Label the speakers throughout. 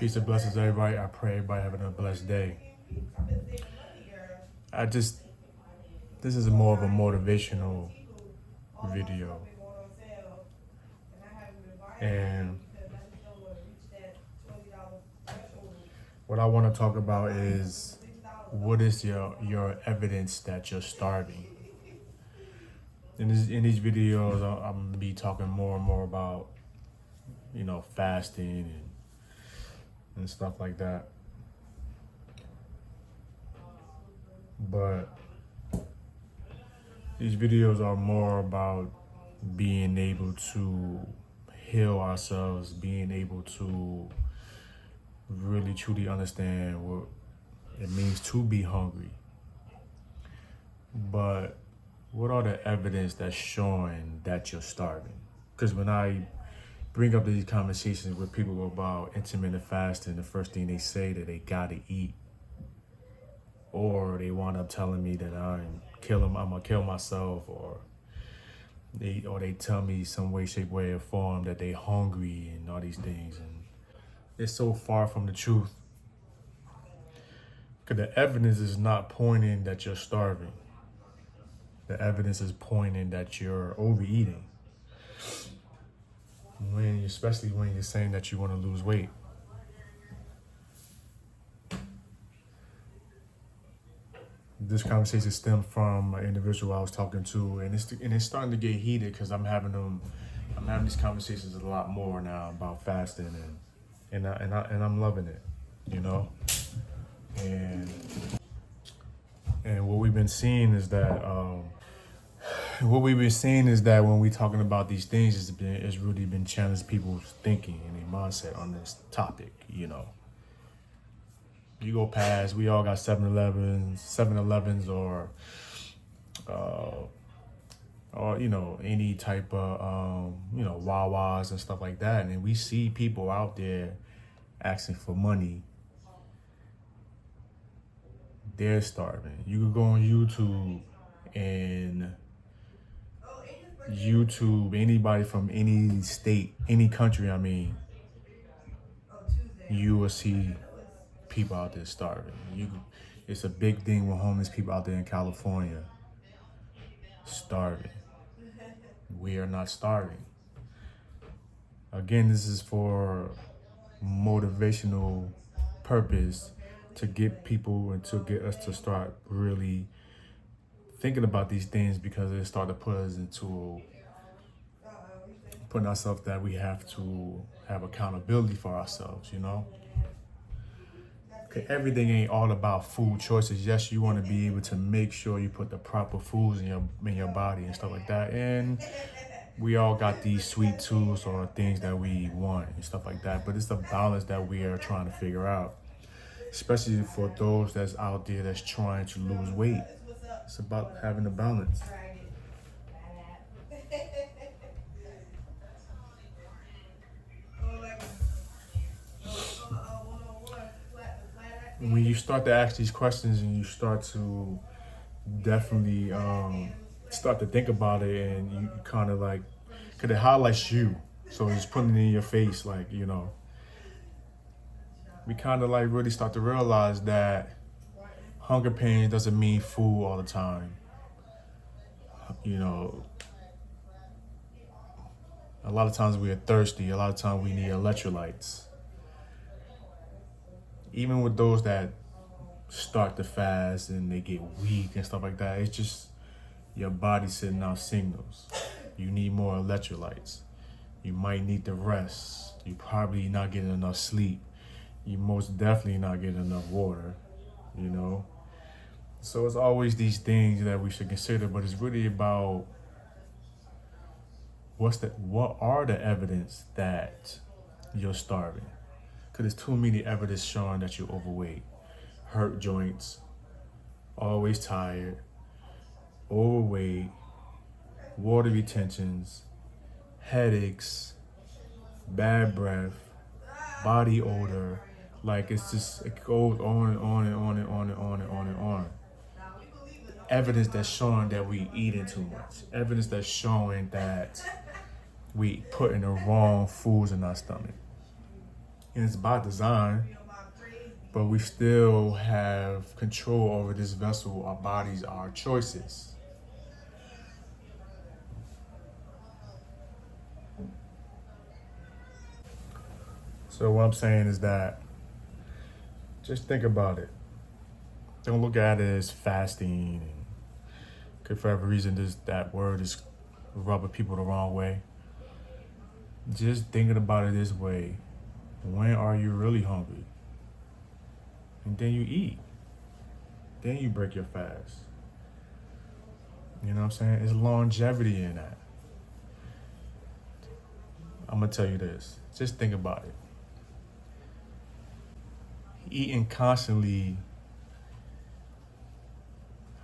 Speaker 1: Peace and blessings, everybody. I pray everybody having a blessed day. I just, this is more of a motivational video. And what I want to talk about is what is your evidence that you're starving? In these videos, I'm going to be talking more and more about, fasting and stuff like that. But these videos are more about being able to heal ourselves, being able to really truly understand what it means to be hungry. But what are the evidence that's showing that you're starving? Because when I bring up these conversations with people about intermittent fasting, the first thing they say that they gotta eat, or they wind up telling me that I'm gonna kill myself, or they tell me some way, shape, way, or form that they hungry and all these things, and it's so far from the truth. Because the evidence is not pointing that you're starving. The evidence is pointing that you're overeating. Especially when you're saying that you want to lose weight. This conversation stemmed from an individual I was talking to, and it's starting to get heated because I'm having these conversations a lot more now about fasting, and I'm loving it, and what we've been seeing is that when we're talking about these things, it's really been challenging people's thinking and their mindset on this topic. You go past, we all got 7-Elevens, or any type of Wawas and stuff like that, and then we see people out there asking for money. They're starving. You could go on YouTube, anybody from any state, any country, you will see people out there starving. It's a big thing with homeless people out there in California starving. We are not starving. Again, this is for motivational purpose, to get people and to get us to start really thinking about these things, because it start to put us into putting ourselves that we have to have accountability for ourselves, Okay, everything ain't all about food choices. Yes, you want to be able to make sure you put the proper foods in your body and stuff like that. And we all got these sweet tooths or things that we want and stuff like that. But it's the balance that we are trying to figure out, especially for those that's out there that's trying to lose weight. It's about having a balance. When you start to ask these questions and you start to definitely start to think about it, and you kind of like, because it highlights you, so it's putting it in your face, we kind of like really start to realize that hunger pains doesn't mean food all the time. A lot of times we are thirsty, a lot of times we need electrolytes. Even with those that start to fast and they get weak and stuff like that, it's just your body sending out signals. You need more electrolytes. You might need to rest. You probably not getting enough sleep. You most definitely not getting enough water, So it's always these things that we should consider, but it's really about what are the evidence that you're starving? Because there's too many evidence showing that you're overweight, hurt joints, always tired, overweight, water retentions, headaches, bad breath, body odor. Like, it goes on and on and on and on and on and on and on. Evidence that's showing that we eating too much. Evidence that's showing that we putting the wrong foods in our stomach. and it's by design, but we still have control over this vessel, our bodies, our choices. So what I'm saying is that just think about it. Don't look at it as fasting. And could for every reason that word is rubbing people the wrong way. Just thinking about it this way: when are you really hungry? And then you eat. Then you break your fast. You know what I'm saying? It's longevity in that. I'm gonna tell you this. Just think about it. Eating constantly,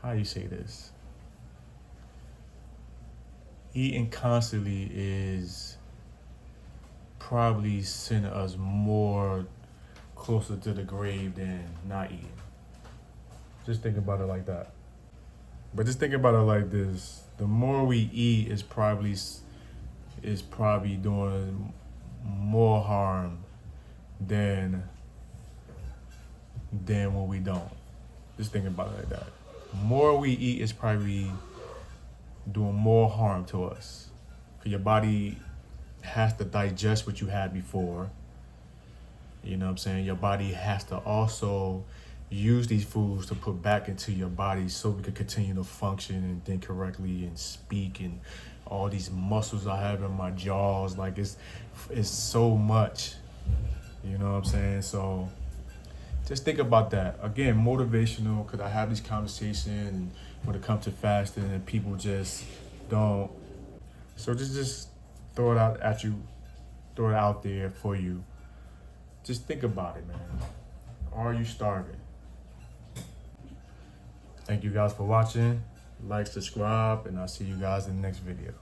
Speaker 1: how you say this? Eating constantly is probably sending us more closer to the grave than not eating. Just think about it like that. But just think about it like this: the more we eat is probably doing more harm than when we don't. Just think about it like that. More we eat is probably doing more harm to us. 'Cause your body has to digest what you had before. You know what I'm saying? Your body has to also use these foods to put back into your body so we can continue to function and think correctly and speak, and all these muscles I have in my jaws. Like it's so much. You know what I'm saying? So just think about that. Again, motivational, because I have these conversations and when it comes to fasting and people just don't. So just throw it out at you, throw it out there for you. Just think about it, man. Are you starving? Thank you guys for watching. Like, subscribe, and I'll see you guys in the next video.